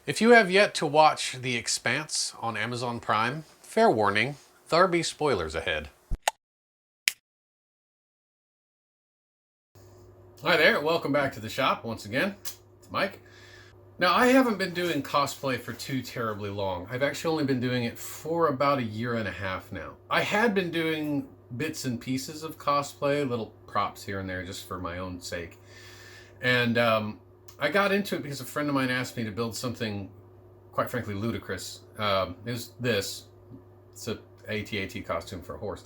If you have yet to watch The Expanse on Amazon Prime, fair warning, there'll be spoilers ahead. Hi there, welcome back to the shop once again. It's Mike. Now, I haven't been doing cosplay for too terribly long. I've actually only been doing it for about a year and a half now. I had been doing bits and pieces of cosplay, little props here and there just for my own sake. And I got into it because a friend of mine asked me to build something, quite frankly, ludicrous. It was this. It's a AT-AT costume for a horse.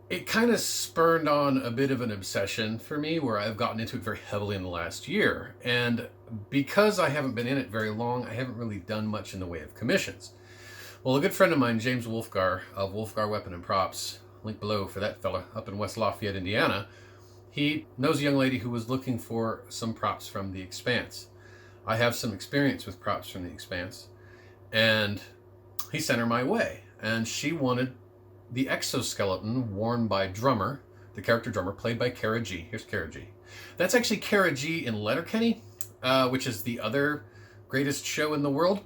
It kind of spurned on a bit of an obsession for me where I've gotten into it very heavily in the last year. And because I haven't been in it very long, I haven't really done much in the way of commissions. Well, a good friend of mine, James Wulfgar of Wulfgar Weapon and Props, link below for that fella, up in West Lafayette, Indiana, he knows a young lady who was looking for some props from The Expanse. I have some experience with props from The Expanse, and he sent her my way. And she wanted the exoskeleton worn by Drummer, the character Drummer, played by Cara G. Here's Cara G. That's actually Cara G in Letterkenny, which is the other greatest show in the world.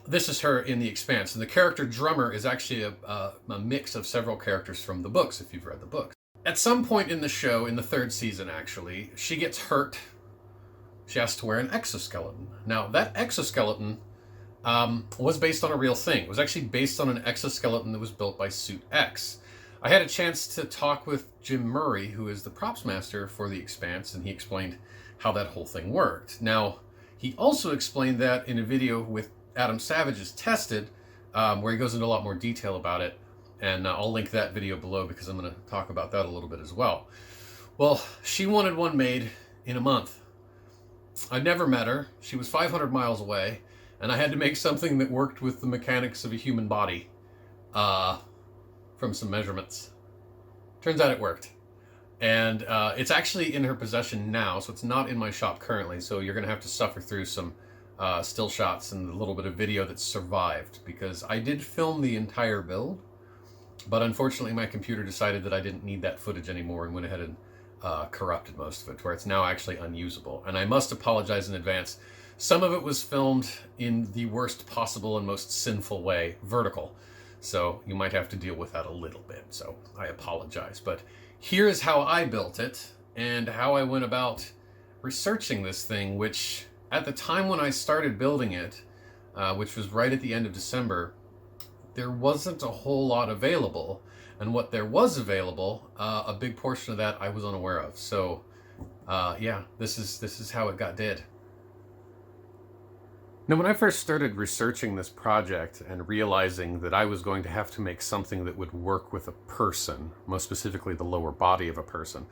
This is her in The Expanse. And the character Drummer is actually a mix of several characters from the books, if you've read the books. At some point in the show, in the third season actually, she gets hurt. She has to wear an exoskeleton. Now, that exoskeleton was based on a real thing. It was actually based on an exoskeleton that was built by Suit X. I had a chance to talk with Jim Murray, who is the props master for The Expanse, and he explained how that whole thing worked. Now, he also explained that in a video with Adam Savage's Tested, where he goes into a lot more detail about it, and I'll link that video below because I'm going to talk about that a little bit as well. Well, she wanted one made in a month. I never met her. She was 500 miles away, and I had to make something that worked with the mechanics of a human body from some measurements. Turns out it worked. And it's actually in her possession now, so it's not in my shop currently, so you're going to have to suffer through some still shots and a little bit of video that survived, because I did film the entire build, but unfortunately my computer decided that I didn't need that footage anymore and went ahead and corrupted most of it, where it's now actually unusable. And I must apologize in advance. Some of it was filmed in the worst possible and most sinful way, vertical. So you might have to deal with that a little bit. So I apologize. But here is how I built it and how I went about researching this thing, which at the time when I started building it, which was right at the end of December, there wasn't a whole lot available. And what there was available, a big portion of that I was unaware of. So yeah, this is how it got did. Now, when I first started researching this project and realizing that I was going to have to make something that would work with a person, most specifically the lower body of a person,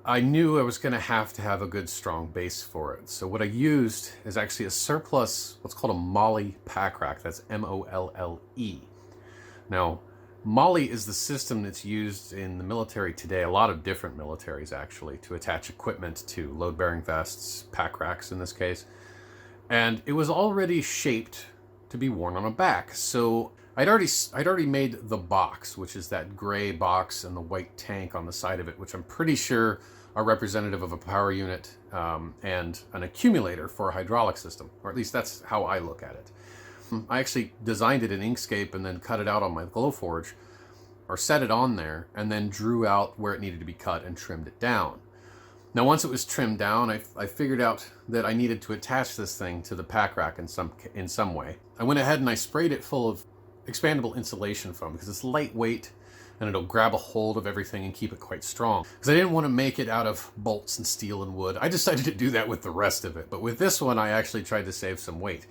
I knew I was going to have a good, strong base for it. So what I used is actually a surplus, what's called a Molle pack rack. That's M-O-L-L-E. Now, Molle is the system that's used in the military today, a lot of different militaries actually, to attach equipment to load-bearing vests, pack racks in this case. And it was already shaped to be worn on a back. So I'd already made the box, which is that gray box and the white tank on the side of it, which I'm pretty sure are representative of a power unit and an accumulator for a hydraulic system, or at least that's how I look at it. I actually designed it in Inkscape and then cut it out on my Glowforge, or set it on there, and then drew out where it needed to be cut and trimmed it down. Now, once it was trimmed down, I figured out that I needed to attach this thing to the pack rack in some way. I went ahead and I sprayed it full of expandable insulation foam because it's lightweight and it'll grab a hold of everything and keep it quite strong. Because I didn't want to make it out of bolts and steel and wood. I decided to do that with the rest of it. But with this one, I actually tried to save some weight.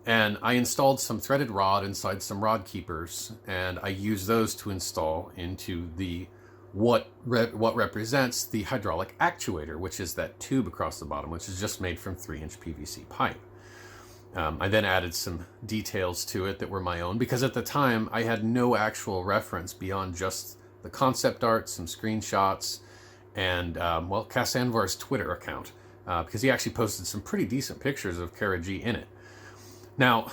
And I installed some threaded rod inside some rod keepers, and I used those to install into the what represents the hydraulic actuator, which is that tube across the bottom, which is just made from 3-inch PVC pipe. I then added some details to it that were my own, because at the time I had no actual reference beyond just the concept art, some screenshots, and well, Cassanvar's Twitter account, because he actually posted some pretty decent pictures of Cara G in it. Now,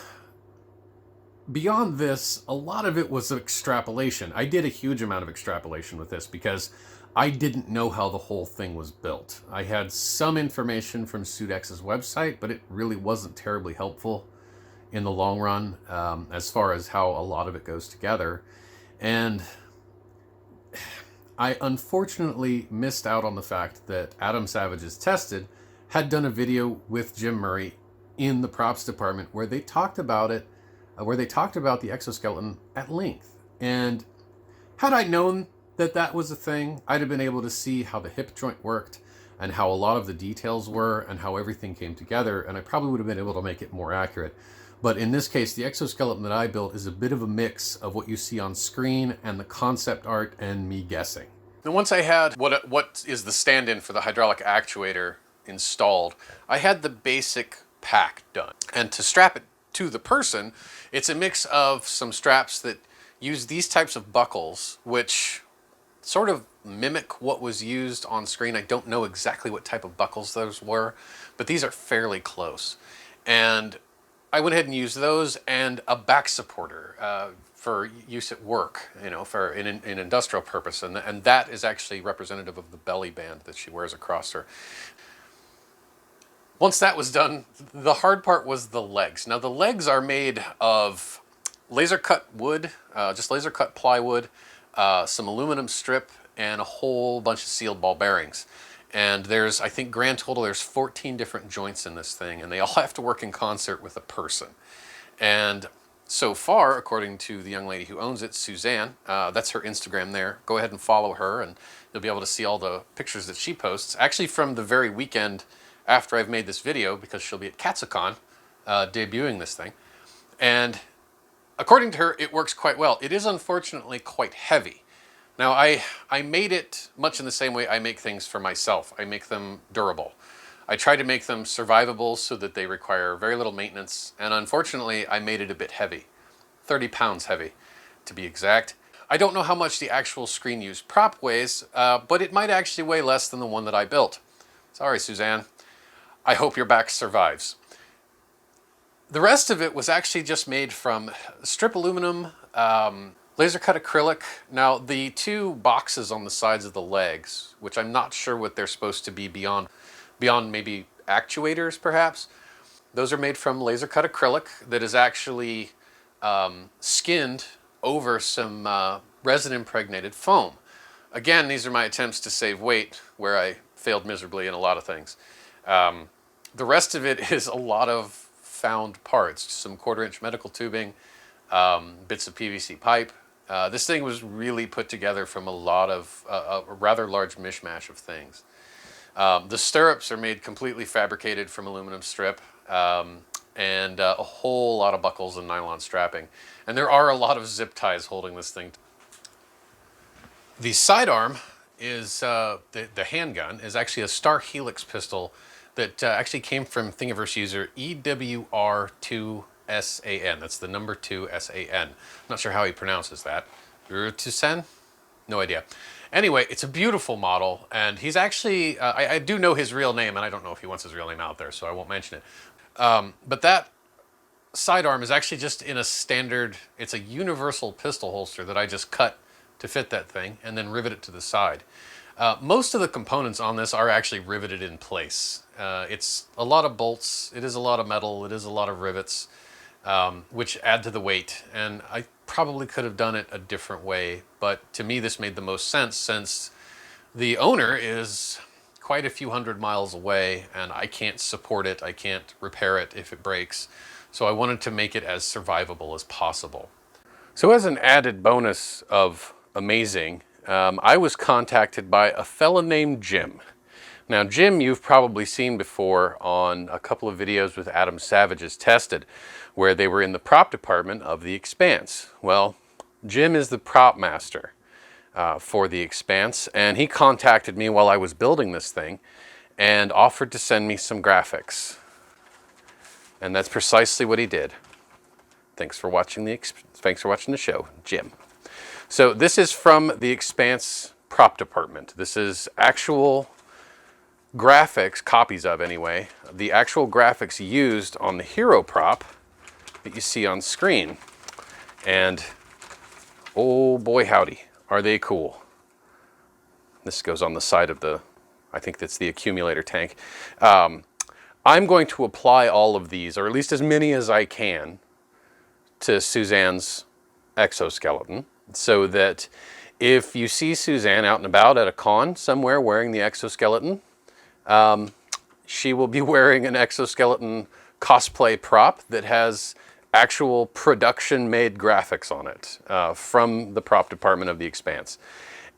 beyond this, a lot of it was extrapolation. I did a huge amount of extrapolation with this because I didn't know how the whole thing was built. I had some information from SuitX's website, but it really wasn't terribly helpful in the long run, as far as how a lot of it goes together. And I unfortunately missed out on the fact that Adam Savage's Tested had done a video with Jim Murray in the props department where they talked about it, where they talked about the exoskeleton at length. And had I known that that was a thing, I'd have been able to see how the hip joint worked and how a lot of the details were and how everything came together, and I probably would have been able to make it more accurate. But in this case, the exoskeleton that I built is a bit of a mix of what you see on screen and the concept art and me guessing. Now, once I had what is the stand-in for the hydraulic actuator installed, I had the basic pack done. And to strap it to the person, it's a mix of some straps that use these types of buckles, which sort of mimic what was used on screen. I don't know exactly what type of buckles those were, but these are fairly close. And I went ahead and used those and a back supporter for use at work, you know, for an industrial purpose. And that is actually representative of the belly band that she wears across her. Once that was done, the hard part was the legs. Now the legs are made of laser cut wood, just laser cut plywood, some aluminum strip, and a whole bunch of sealed ball bearings. And there's, I think grand total, there's 14 different joints in this thing, and they all have to work in concert with a person. And so far, according to the young lady who owns it, Suzanne, that's her Instagram there. Go ahead and follow her, and you'll be able to see all the pictures that she posts. Actually, from the very weekend after I've made this video, because she'll be at Katsucon debuting this thing. And according to her, it works quite well. It is unfortunately quite heavy. Now, I made it much in the same way I make things for myself. I make them durable. I try to make them survivable so that they require very little maintenance, and unfortunately, I made it a bit heavy. 30 pounds heavy, to be exact. I don't know how much the actual screen used prop weighs, but it might actually weigh less than the one that I built. Sorry, Suzanne. I hope your back survives. The rest of it was actually just made from strip aluminum, laser cut acrylic. Now the two boxes on the sides of the legs, which I'm not sure what they're supposed to be beyond maybe actuators perhaps, those are made from laser cut acrylic that is actually skinned over some resin impregnated foam. Again, these are my attempts to save weight where I failed miserably in a lot of things. The rest of it is a lot of found parts, some 1/4-inch medical tubing, bits of PVC pipe. This thing was really put together from a lot of, a rather large mishmash of things. The stirrups are made completely fabricated from aluminum strip, and a whole lot of buckles and nylon strapping. And there are a lot of zip ties holding this thing. The sidearm is, the handgun, is actually a Star Helix pistol that actually came from Thingiverse user EWR2SAN. That's the number 2 SAN. I'm not sure how he pronounces that. Urtusen? No idea. Anyway, it's a beautiful model, and he's actually, I do know his real name, and I don't know if he wants his real name out there, so I won't mention it. But that sidearm is actually just in a standard, it's a universal pistol holster that I just cut to fit that thing, and then rivet it to the side. Most of the components on this are actually riveted in place. It's a lot of bolts, it is a lot of metal, it is a lot of rivets, which add to the weight. And I probably could have done it a different way, but to me this made the most sense since the owner is quite a few hundred miles away and I can't support it, I can't repair it if it breaks. So I wanted to make it as survivable as possible. So as an added bonus of amazing, I was contacted by a fella named Jim. Now Jim you've probably seen before on a couple of videos with Adam Savage's Tested, where they were in the prop department of the Expanse. Well, Jim is the prop master for the Expanse, and he contacted me while I was building this thing and offered to send me some graphics. And that's precisely what he did. Thanks for watching the show, Jim. So this is from the Expanse prop department. This is actual graphics, copies of anyway, the actual graphics used on the hero prop that you see on screen. And oh boy howdy, are they cool. This goes on the side of the, I think that's the accumulator tank. I'm going to apply all of these, or at least as many as I can, to Suzanne's exoskeleton, so that if you see Suzanne out and about at a con somewhere wearing the exoskeleton, she will be wearing an exoskeleton cosplay prop that has actual production-made graphics on it from the prop department of the Expanse.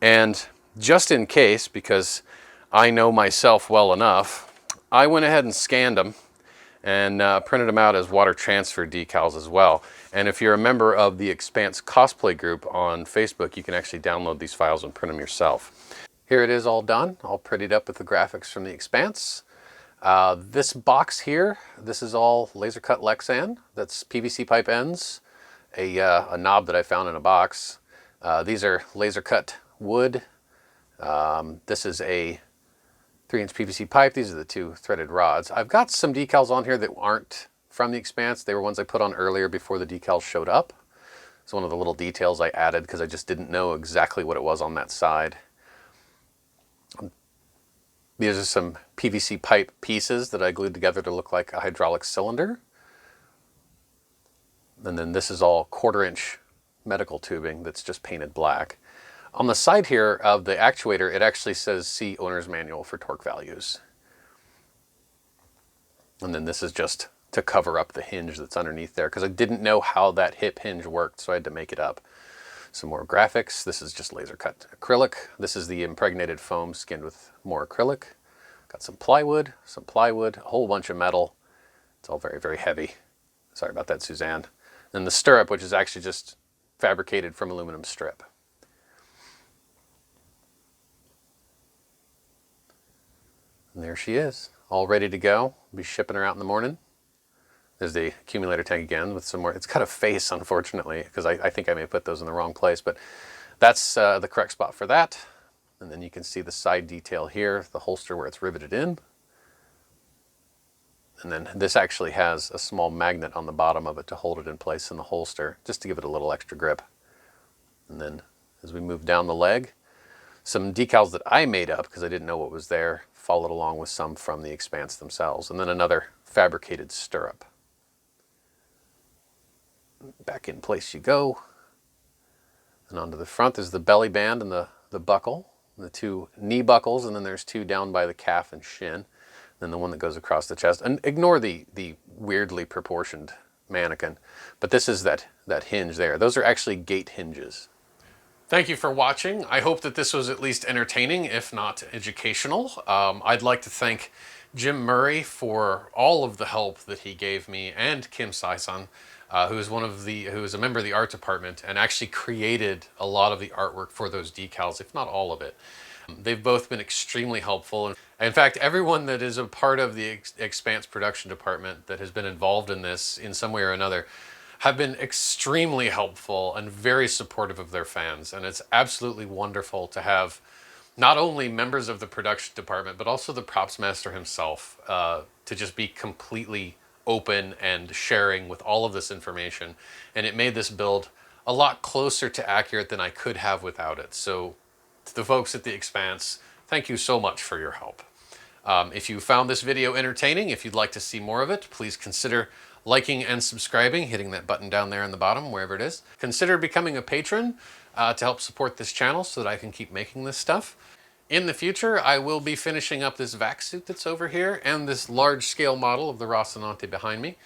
And just in case, because I know myself well enough, I went ahead and scanned them and printed them out as water transfer decals as well. And if you're a member of the Expanse cosplay group on Facebook, you can actually download these files and print them yourself. Here it is all done, all prettied up with the graphics from the Expanse. This box here, this is all laser cut Lexan. That's PVC pipe ends, a knob that I found in a box. These are laser cut wood. This is a 3-inch PVC pipe. These are the 2 threaded rods. I've got some decals on here that aren't from the Expanse. They were ones I put on earlier before the decals showed up. It's one of the little details I added because I just didn't know exactly what it was on that side. These are some PVC pipe pieces that I glued together to look like a hydraulic cylinder. And then this is all 1/4-inch medical tubing that's just painted black. On the side here of the actuator, it actually says see owner's manual for torque values. And then this is just to cover up the hinge that's underneath there, because I didn't know how that hip hinge worked, so I had to make it up. Some more graphics. This is just laser cut acrylic. This is the impregnated foam skinned with more acrylic. Got some plywood, a whole bunch of metal. It's all very, very heavy. Sorry about that, Suzanne. And the stirrup, which is actually just fabricated from aluminum strip. And there she is, all ready to go. We'll be shipping her out in the morning. There's the accumulator tank again with some more. It's got a face, unfortunately, because I think I may put those in the wrong place, but that's the correct spot for that. And then you can see the side detail here, the holster where it's riveted in. And then this actually has a small magnet on the bottom of it to hold it in place in the holster, just to give it a little extra grip. And then as we move down the leg, some decals that I made up because I didn't know what was there, followed along with some from the Expanse themselves. And then another fabricated stirrup. Back in place you go. And onto the front is the belly band and the buckle, the 2 knee buckles, and then there's 2 down by the calf and shin, then the one that goes across the chest. And ignore the weirdly proportioned mannequin, but this is that hinge there. Those are actually gate hinges. Thank you for watching. I hope that this was at least entertaining, if not educational. I'd like to thank Jim Murray for all of the help that he gave me, and Kim Saison, who is a member of the art department and actually created a lot of the artwork for those decals, if not all of it. They've both been extremely helpful. In fact, everyone that is a part of the Expanse production department that has been involved in this in some way or another have been extremely helpful and very supportive of their fans. And it's absolutely wonderful to have not only members of the production department, but also the props master himself to just be completely open and sharing with all of this information. And it made this build a lot closer to accurate than I could have without it. So to the folks at the Expanse, thank you so much for your help. If you found this video entertaining, if you'd like to see more of it, please consider liking and subscribing, hitting that button down there in the bottom, wherever it is. Consider becoming a patron to help support this channel so that I can keep making this stuff. In the future, I will be finishing up this vac suit that's over here and this large-scale model of the Rocinante behind me.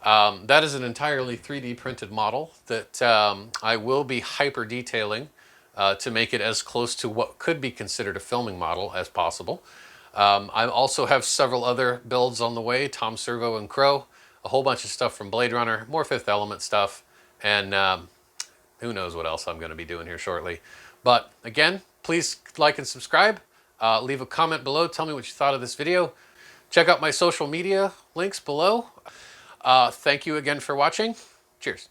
That is an entirely 3D printed model that I will be hyper-detailing to make it as close to what could be considered a filming model as possible. I also have several other builds on the way, Tom Servo and Crow, a whole bunch of stuff from Blade Runner, more Fifth Element stuff, and who knows what else I'm going to be doing here shortly. But again, please like and subscribe. Leave a comment below. Tell me what you thought of this video. Check out my social media links below. Thank you again for watching. Cheers.